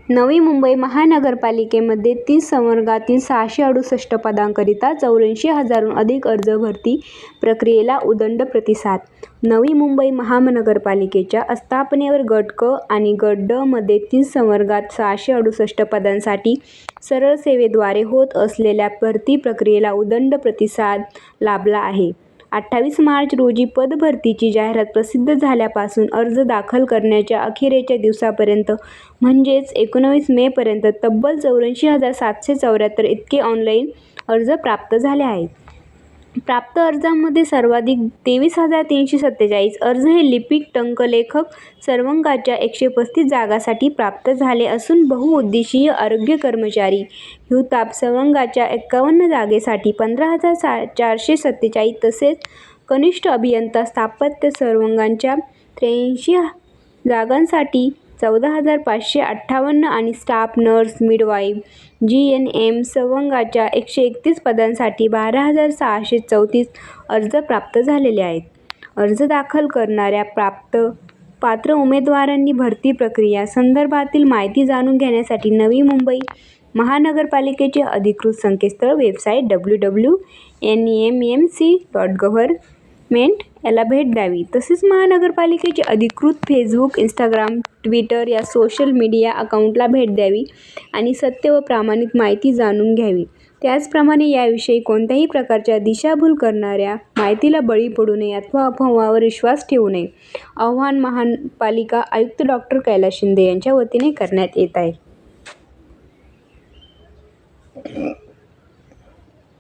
नवी मुंबई महानगरपालिकेमध्ये 30 संवर्गातील 668 पदांकरिता 84,000हून अधिक अर्ज. भरती प्रक्रियेला उदंड प्रतिसाद. नवी मुंबई महानगरपालिकेच्या आस्थापनेवर गट क आणि गट ड मध्ये 30 संवर्गात 668 पदांसाठी सरळ सेवेद्वारे होत असलेल्या भरती प्रक्रियेला उदंड प्रतिसाद लाभला आहे. 28 मार्च रोजी पदभरतीची जाहिरात प्रसिद्ध झाल्यापासून अर्ज दाखल करण्याच्या अखेरच्या दिवसापर्यंत म्हणजेच 19 मे पर्यंत तब्बल 84,774 इतके ऑनलाईन अर्ज प्राप्त झाले आहेत. प्राप्त अर्जांमध्ये सर्वाधिक 23,347 अर्ज हे लिपिक टंकलेखक सर्वंगाच्या 135 जागांसाठी प्राप्त झाले असून बहुउद्देशीय आरोग्य कर्मचारी हिवताप सर्वंगाच्या 51 जागेसाठी 15,447 तसेच कनिष्ठ अभियंता स्थापत्य सर्वंगाच्या 83 जागांसाठी 14,558 आणि स्टाफ नर्स मिडवाईफ GNM सर्वंगाच्या 131 पदांसाठी 12,634 अर्ज प्राप्त झालेले आहेत. अर्ज दाखल करणाऱ्या पात्र उमेदवारांनी भरती प्रक्रिया संदर्भातील माहिती जाणून घेण्यासाठी नवी मुंबई महानगरपालिकेचे अधिकृत संकेतस्थळ वेबसाईट www.nemmc.gov. याला भेट द्यावी. तसेच महानगरपालिकेचे अधिकृत फेसबुक, इंस्टाग्राम, ट्विटर या सोशल मीडिया अकाउंटला भेट द्यावी आणि सत्य व प्रामाणिक माहिती जाणून घ्यावी. त्याचप्रमाणे याविषयी कोणत्याही प्रकारच्या दिशाभूल करणाऱ्या माहितीला बळी पडू नये अथवा अफवांवर विश्वास ठेवू नये. आवाहन महापालिका आयुक्त डॉ. कैलास शिंदे यांच्या वतीने करण्यात येत आहे.